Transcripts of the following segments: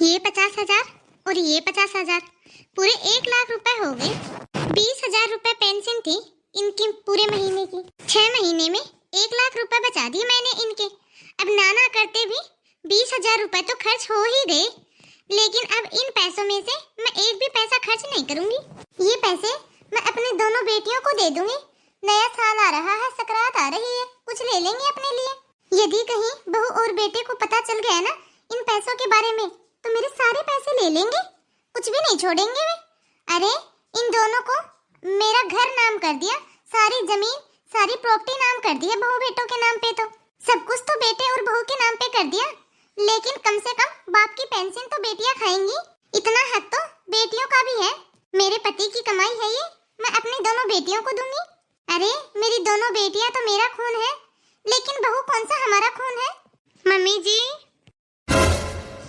ये 50,000 और ये 50,000, पूरे 1 लाख रुपए हो गए। 20,000 रुपए पेंशन थी इनकी पूरे महीने की। 6 महीने में 1 लाख रुपए बचा दिए मैंने इनके। अब नाना करते भी 20,000 रुपए तो खर्च हो ही गए, लेकिन अब इन पैसों में से मैं एक भी पैसा खर्च नहीं करूंगी। ये पैसे मैं अपनी दोनों बेटियों को दे दूंगी। नया साल आ रहा है, सकरात आ रही है, कुछ ले लेंगे अपने लिए। यदि कहीं बहू और बेटे को पता चल गया ना इन पैसों के बारे में, तो मेरे सारे पैसे ले लेंगे, कुछ भी नहीं छोड़ेंगे वे। अरे इन दोनों को मेरा घर नाम कर दिया, सारी जमीन सारी प्रॉपर्टी नाम कर दिया बहू बेटों के नाम पे, तो सब कुछ तो बेटे और बहू के नाम पे कर दिया, लेकिन कम से कम बाप की पेंशन तो बेटियां खाएंगी। इतना हक तो बेटियों का भी है। मेरे पति की कमाई है ये, मैं अपनी दोनों बेटियों को दूंगी। अरे मेरी दोनों बेटियां तो मेरा खून है, लेकिन बहू कौन सा हमारा खून है। मम्मी जी,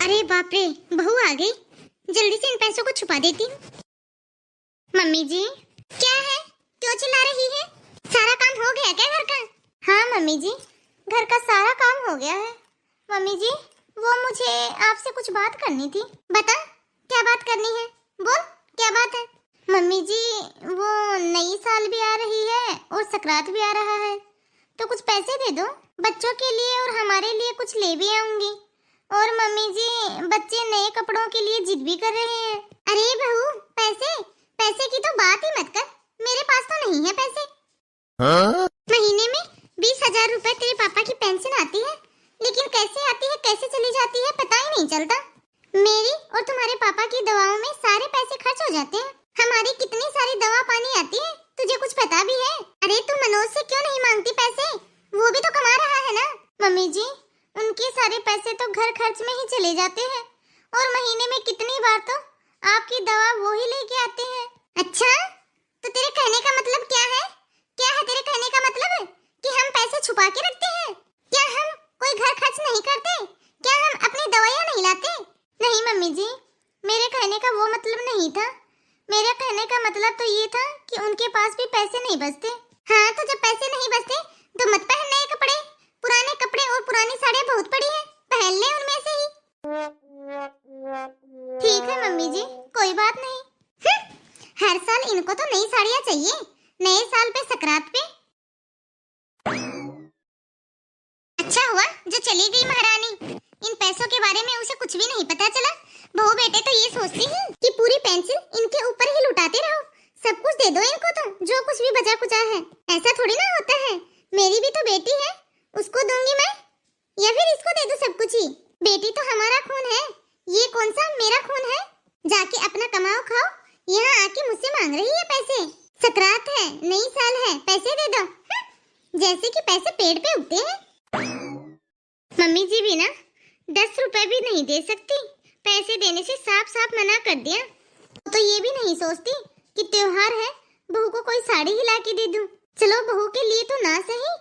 अरे बाप रे, बहू आ गई, जल्दी से इन पैसों को छुपा देती हूँ। मम्मी जी, क्या है, क्यों चिल्ला रही है? सारा काम हो गया क्या घर का? हाँ मम्मी जी, घर का सारा काम हो गया है। मम्मी जी, वो मुझे आपसे कुछ बात करनी थी। बता, क्या बात करनी है, बोल क्या बात है। मम्मी जी, वो नई साल भी आ रही है और सकरात भी आ रहा है, तो कुछ पैसे दे दो, बच्चों के लिए और हमारे लिए कुछ ले भी आऊंगी। और मम्मी जी, बच्चे नए कपड़ों के लिए जिद भी कर रहे हैं। अरे बहू, पैसे पैसे की तो बात ही मत कर, मेरे पास तो नहीं है पैसे। हाँ? महीने में 20,000 रुपए तेरे पापा की पेंशन आती है, लेकिन कैसे आती है कैसे चली जाती है पता ही नहीं चलता। मेरी और तुम्हारे पापा की दवाओं में सारे पैसे खर्च हो जाते हैं। हमारी कितनी सारी दवा पानी आती है, तुझे कुछ पता भी है? अरे तू मनोज से क्यों नहीं मांगती पैसे, वो भी तो कमा रहा है ना। मम्मी जी, उनके सारे पैसे तो घर खर्च में ही चले जाते हैं, और महीने में कितनी बार तो आपकी दवा वो ही लेके आते हैं। अच्छा, तो तेरे कहने का मतलब क्या है? क्या है तेरे कहने का मतलब कि हम पैसे छुपा के रखते हैं? क्या हम कोई घर खर्च नहीं करते? क्या हम अपनी दवाइयाँ नहीं लाते? नहीं मम्मी जी, मेरे कहने का वो मतलब नहीं था। मेरे कहने का मतलब तो ये था कि उनके पास भी पैसे नहीं बचते। हाँ, तो जब पैसे नहीं बचते तो मत पहन नए कपड़े। पुराने कपड़े और पुरानी साड़ियाँ बहुत पड़ी हैं, पहन ले उनमें से ही। ठीक है मम्मी जी, कोई बात नहीं। हर साल इनको तो नई साड़ियाँ चाहिए, नए साल पे सकरात पे। अच्छा हुआ जो चली गई महारानी, इन पैसों के बारे में उसे कुछ भी नहीं पता चला। बहू बेटे तो ये सोचती हैं कि पूरी पेंशन इनके ऊपर ही लुटाते रहो, सब कुछ दे दो इनको, तो जो कुछ भी बचा कुचा है। ऐसा थोड़ी ना होता है, मेरी भी तो बेटी है, उसको दूंगी मैं, या फिर इसको दे दूं सब कुछ ही। बेटी तो हमारा खून है, ये कौन सा मेरा खून है। जाके अपना कमाओ खाओ, यहाँ आके मुझसे मांग रही है पैसे। सकरात है, नई साल है, पैसे दे दो। जैसे कि पैसे पेड़ पे उगते हैं। मम्मी जी भी ना 10 रुपए भी नहीं दे सकती, पैसे देने से साफ साफ मना कर दिया। तो ये भी नहीं सोचती कि त्योहार है, बहू को कोई साड़ी ही ला के दे दूं। चलो बहू के लिए तो ना सही,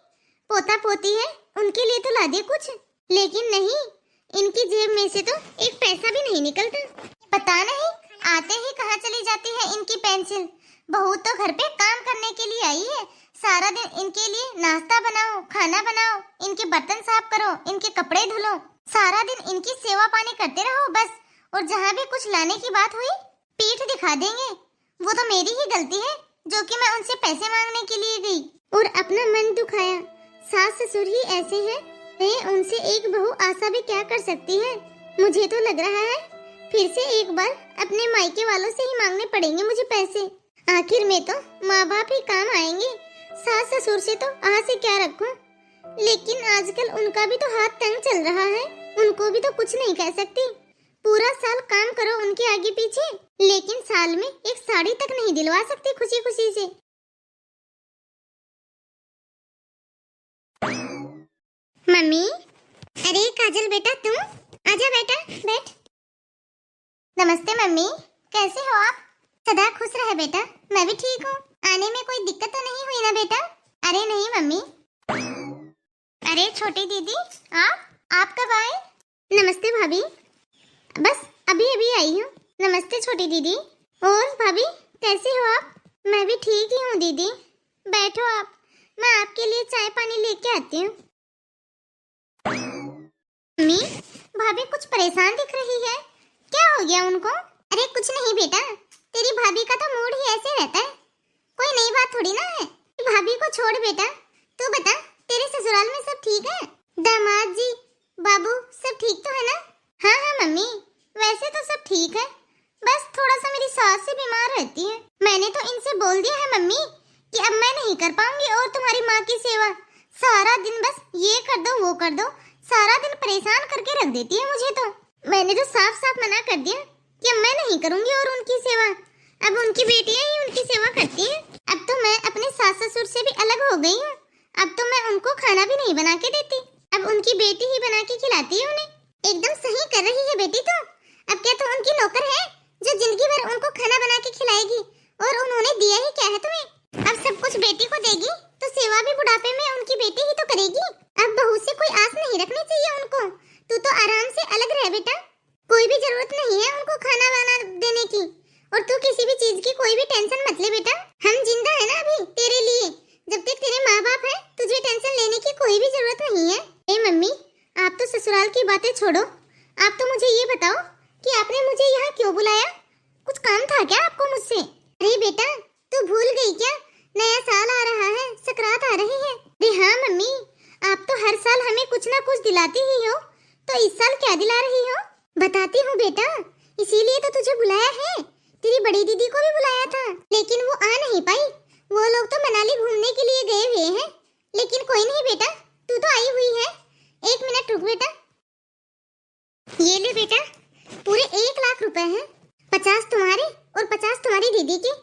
पोता पोती है उनके लिए तो ला दे कुछ, लेकिन नहीं, इनकी जेब में से तो एक पैसा भी नहीं निकलता। पता नहीं आते ही कहाँ चली जाती है इनकी पेंशन। बहू तो घर पे काम करने के लिए आई है, सारा दिन इनके लिए नाश्ता बनाओ, खाना बनाओ, इनके बर्तन साफ करो, इनके कपड़े धुलो, सारा दिन इनकी सेवा पानी करते रहो बस। और जहाँ भी कुछ लाने की बात हुई पीठ दिखा देंगे। वो तो मेरी ही गलती है जो कि मैं उनसे पैसे मांगने के लिए गई और अपना मन दुखाया। सास ससुर ही ऐसे हैं, उनसे एक बहू आशा भी क्या कर सकती है। मुझे तो लग रहा है फिर से एक बार अपने मायके वालों से ही मांगने पड़ेंगे मुझे पैसे। आखिर में तो माँ बाप ही काम आएंगे, सास ससुर से तो आस से क्या रखूं। लेकिन आजकल उनका भी तो हाथ तंग चल रहा है, उनको भी तो कुछ नहीं कह सकती। पूरा साल काम करो उनके आगे पीछे, लेकिन साल में एक साड़ी तक नहीं दिलवा सकती खुशी खुशी से। मम्मी, अरे काजल बेटा तुम, आजा बेटा बैठ। नमस्ते मम्मी, कैसे हो आप? सदा खुश रहे बेटा, मैं भी ठीक हूँ। आने में कोई दिक्कत तो नहीं हुई ना बेटा? अरे नहीं मम्मी। अरे छोटी दीदी, आप कब आए? नमस्ते भाभी, बस अभी अभी आई हूँ। नमस्ते छोटी दीदी। और भाभी कैसे हो आप? मैं भी ठीक ही हूँ दीदी, बैठो आप, मैं आपके लिए चाय पानी लेके आती हूँ। मम्मी, भाभी कुछ परेशान दिख रही है, गया उनको? अरे कुछ नहीं बेटा, तेरी भाभी का तो मूड ही ऐसे रहता है, कोई नई बात थोड़ी ना है। भाभी को छोड़ बेटा, तू बता तेरे ससुराल में सब ठीक है? दामाद जी, बाबू सब ठीक तो है ना? हाँ हाँ मम्मी, वैसे तो सब ठीक है, बस थोड़ा सा मेरी सास से बीमार रहती है। मैंने तो इनसे बोल दिया है मम्मी कि अब मैं नहीं कर पाऊंगी और तुम्हारी माँ की सेवा। सारा दिन बस ये कर दो वो कर दो, सारा दिन परेशान करके रख देती है मुझे। तो मैंने तो साफ साफ मना कर दिया कि अब मैं नहीं करूंगी और उनकी सेवा, अब उनकी बेटियां ही उनकी सेवा करती हैं। अब तो मैं अपने सास ससुर से भी अलग हो गई हूँ, अब तो मैं उनको खाना भी नहीं बना के देती, अब उनकी बेटी ही बना के खिलाती है उन्हें। एकदम सही कर रही है बेटी तो, अब क्या तो उनकी नौकर है जो जिंदगी भर उनको खाना बना के खिलाएगी, और उन्होंने दिया ही क्या है तुम्हें? अब सब कुछ बेटी को देगी तो सेवा भी बुढ़ापे में उनकी बेटी ही तो करेगी। अब बहू से कोई आस नहीं रखनी चाहिए उनको, तू तो आराम से अलग रह बेटा, कोई भी जरूरत नहीं है उनको खाना बना देने की, और तू किसी भी चीज की कोई भी टेंशन मत ले बेटा। हम जिंदा है ना अभी तेरे लिए, जब तक तेरे माँ बाप है तुझे टेंशन लेने की कोई भी जरूरत नहीं है। ए मम्मी, आप तो ससुराल की बातें छोड़ो, आप तो मुझे ये बताओ कि आपने मुझे यहाँ क्यों बुलाया? कुछ काम था क्या आपको मुझसे? अरे बेटा, तू भूल गई क्या? नया साल आ रहा है, सकरात आ रही है। अरे हाँ मम्मी, आप तो हर साल हमें कुछ ना कुछ दिलाती ही हो, तो इस साल क्या दिला रही हो? बताती हूँ बेटा, इसीलिए तो तुझे बुलाया है। तेरी बड़ी दीदी को भी बुलाया था, लेकिन वो आ नहीं पाई, वो लोग तो मनाली घूमने के लिए गए हुए हैं। लेकिन कोई नहीं बेटा, तू तो आई हुई है, 1 मिनट रुक बेटा। ये ले बेटा, पूरे 1 लाख रुपए हैं, 50 तुम्हारे और 50 तुम्हारी दीदी के।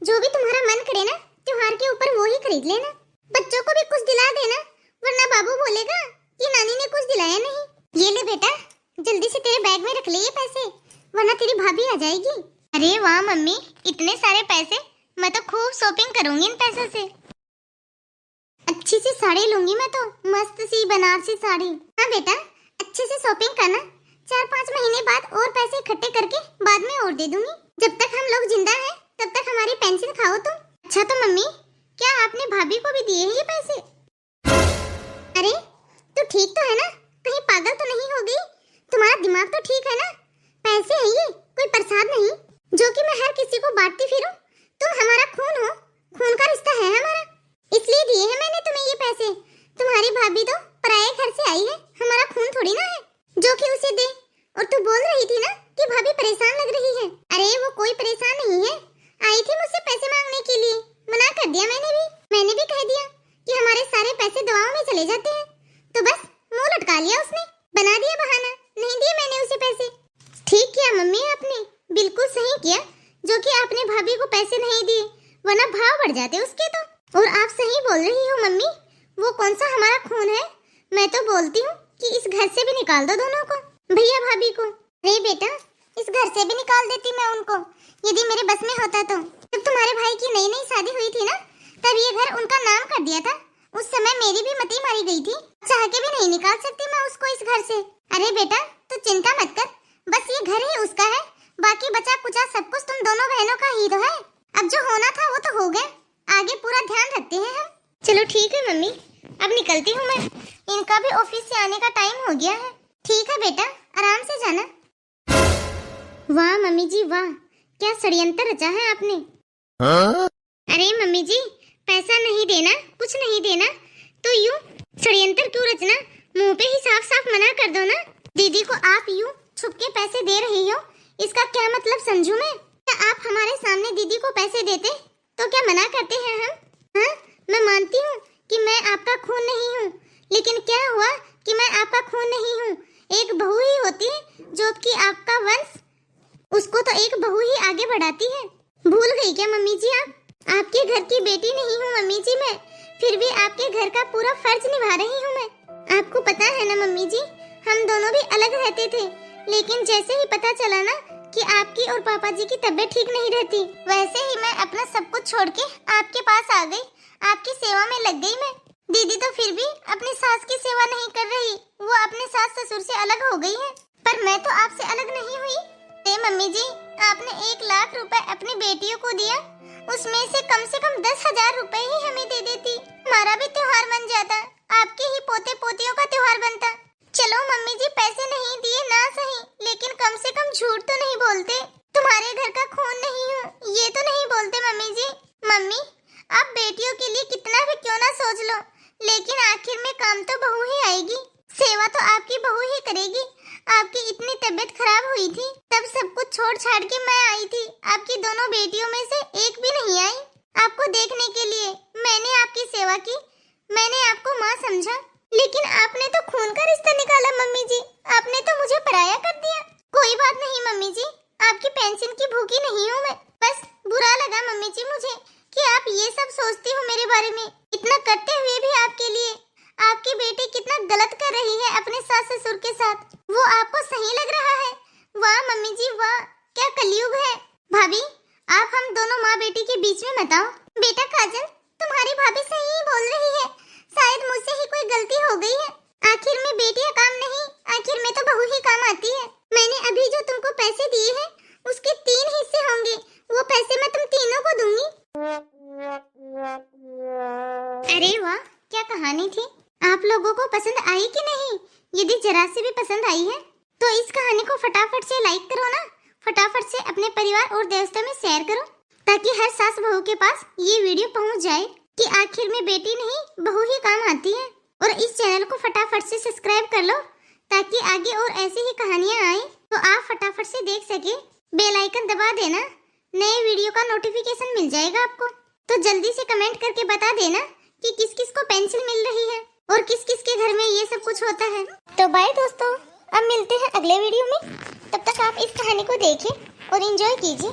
जो भी तुम्हारा मन करे ना त्योहार के ऊपर वो ही खरीद लेना। बच्चों को भी कुछ दिला देना, वरना बाबू बोलेगा कि नानी ने कुछ दिलाया नहीं। ये ले बेटा, जल्दी से तेरे बैग में रख ले ये पैसे, वरना तेरी भाभी आ जाएगी। अरे वाह मम्मी, इतने सारे पैसे, मैं तो खूब शॉपिंग करूंगी इन पैसों से। अच्छी सी साड़ी लूंगी मैं तो, मस्त सी बनारसी साड़ी। हाँ बेटा, अच्छे से शॉपिंग करना, 4-5 महीने बाद और पैसे इकट्ठे करके बाद में और दे दूंगी। जब तक हम लोग जिंदा हैं तब तक हमारी पेंशन खाओ तुम। अच्छा तो मम्मी, क्या आपने भाभी को भी दिए हैं ये पैसे? अरे तू ठीक तो है ना, कहीं पागल तो नहीं हो गई? तुम्हारा दिमाग तो ठीक है ना? पैसे हैं ये, कोई प्रसाद नहीं जो कि मैं हर किसी को बांटती फिरूं। तुम हमारा खून हो, खून का रिश्ता है हमारा, इसलिए दिए हैं मैंने तुम्हें ये पैसे। तुम्हारी भाभी तो पराये घर से आई है, हमारा खून थोड़ी ना है जो कि उसे दे। और तू बोल रही थी ना कि भाभी परेशान लग रही है, अरे वो कोई परेशान नहीं है, आई थी मुझसे पैसे मांगने के लिए, मना कर दिया मैंने भी कह दिया कि हमारे सारे पैसे दवाओं में चले जाते हैं, तो बस मुंह लटका लिया उसने, बना दिया बहाना, नहीं दिए मैंने उसे पैसे। ठीक किया मम्मी आपने, बिल्कुल सही किया जो कि आपने भाभी को पैसे नहीं दिए, वरना भाव बढ़ जाते उसके तो। और आप सही बोल रही हो मम्मी, वो कौन सा हमारा खून है? मैं तो बोलती हूँ कि इस घर से भी निकाल दो दोनों को, भैया भाभी को। अरे बेटा, इस घर से भी निकाल देती मैं उनको, यदि मेरे बस में होता तो। जब तुम्हारे भाई की नई नई शादी हुई थी ना, तब ये घर उनका नाम कर दिया था, उस समय मेरी भी मती मारी गई थी, चाह के भी नहीं निकाल सकती मैं उसको इस घर से। अरे बेटा तू चिंता मत कर, बस ये घर ही उसका है, बाकी बचा कुचा सब कुछ तुम दोनों बहनों का ही तो है। अब जो होना था वो तो हो गया, आगे पूरा ध्यान रखते हैं हम। चलो ठीक है मम्मी, अब निकलती हूँ मैं, इनका भी ऑफिस से आने का टाइम हो गया है। ठीक है बेटा, आराम से जाना। वाह मम्मी जी वाह, क्या षड्यंत्र रचा है आपने। अरे मम्मी जी, पैसा नहीं देना, कुछ नहीं देना, तो यूं षड्यंत्र क्यों रचना? मुंह पे ही साफ साफ मना कर दो ना। दीदी को आप यूं छुप के पैसे दे रही हो, इसका क्या मतलब समझूं मैं? क्या आप हमारे सामने दीदी को पैसे देते तो क्या मना करते हैं हम? हाँ, मैं मानती हूँ कि मैं आपका खून नहीं हूँ, लेकिन क्या हुआ कि मैं आपका खून नहीं हूँ? एक बहू ही होती है जो कि आपका वंश, उसको तो एक बहू ही आगे बढ़ाती है। भूल गई क्या मम्मी जी आप? आपके घर की बेटी नहीं हूँ मम्मी जी मैं, फिर भी आपके घर का पूरा फर्ज निभा रही हूँ मैं। आपको पता है ना मम्मी जी, हम दोनों भी अलग रहते थे, लेकिन जैसे ही पता चला ना कि आपकी और पापा जी की तबीयत ठीक नहीं रहती, वैसे ही मैं अपना सब कुछ छोड़ के आपके पास आ गई, आपकी सेवा में लग गई मैं। दीदी तो फिर भी अपनी सास की सेवा नहीं कर रही, वो अपने सास ससुर से अलग हो गई है, पर मैं तो आपसे अलग नहीं हुई। मम्मी जी, आपने 1 लाख रुपए अपनी बेटियों को दिया, उसमें से कम 10,000 रुपए ही हमें दे देती, हमारा भी त्योहार बन जाता, आपके ही पोते पोतियों का त्योहार बनता। चलो मम्मी जी, पैसे नहीं दिए ना सही, लेकिन कम से कम झूठ तो नहीं बोलते। तुम्हारे घर का खून नहीं हूँ, ये तो नहीं बोलते मम्मी जी। मम्मी, आप बेटियों के लिए कितना भी क्यों ना सोच लो, लेकिन आखिर में काम तो बहू ही आएगी। सेवा तो आपकी बहू ही करेगी। आपकी इतनी तबीयत खराब हुई थी, तब सब कुछ छोड़ छाड़ के मैं आई थी। आपकी दोनों बेटियों में से एक भी नहीं आई आपको देखने के लिए। मैंने आपकी सेवा की, मैंने आपको माँ समझा, लेकिन आपने तो खून का रिश्ता निकाला मम्मी जी। आपने तो मुझे पराया कर दिया। कोई बात नहीं मम्मी जी, आपकी पेंशन की भूखी नहीं हूँ मैं। बस बुरा लगा मम्मी जी मुझे कि आप ये सब सोचती हो मेरे बारे में। इतना करते हुए भी आपके लिए आपकी बेटी कितना गलत कर रही है अपने सास ससुर के साथ, वो आपको सही लग रहा है? वाह मम्मी जी वाह, क्या कलयुग है। भाभी, आप हम दोनों माँ बेटी के बीच में मत आओ। बेटा काजल, तुम्हारी भाभी सही ही बोल रही है। शायद मुझसे ही कोई गलती हो गई है। आखिर में बेटियां काम नहीं, आखिर में तो बहू ही काम आती है। मैंने अभी जो तुमको पैसे दिए हैं, उसके 3 हिस्से होंगे। वो पैसे मैं तुम तीनों को दूंगी। अरे वाह, क्या कहानी थी। आप लोगों को पसंद आई कि नहीं? यदि जरा से भी पसंद आई है तो इस कहानी को फटाफट से लाइक करो ना। फटाफट से अपने परिवार और दोस्तों में शेयर करो, ताकि हर सास बहू के पास ये वीडियो पहुंच जाए कि आखिर में बेटी नहीं बहू ही काम आती है। और इस चैनल को फटाफट से सब्सक्राइब कर लो, ताकि आगे और ऐसी ही कहानियां आए तो आप फटाफट से देख सके। बेल आइकन दबा देना, नए वीडियो का नोटिफिकेशन मिल जाएगा आपको। तो जल्दी से कमेंट करके बता देना कि किस किस को पेंसिल मिल रही है और किस किस के घर में ये सब कुछ होता है। तो बाय दोस्तों, अब मिलते हैं अगले वीडियो में। तब तक आप इस कहानी को देखें और एंजॉय कीजिए।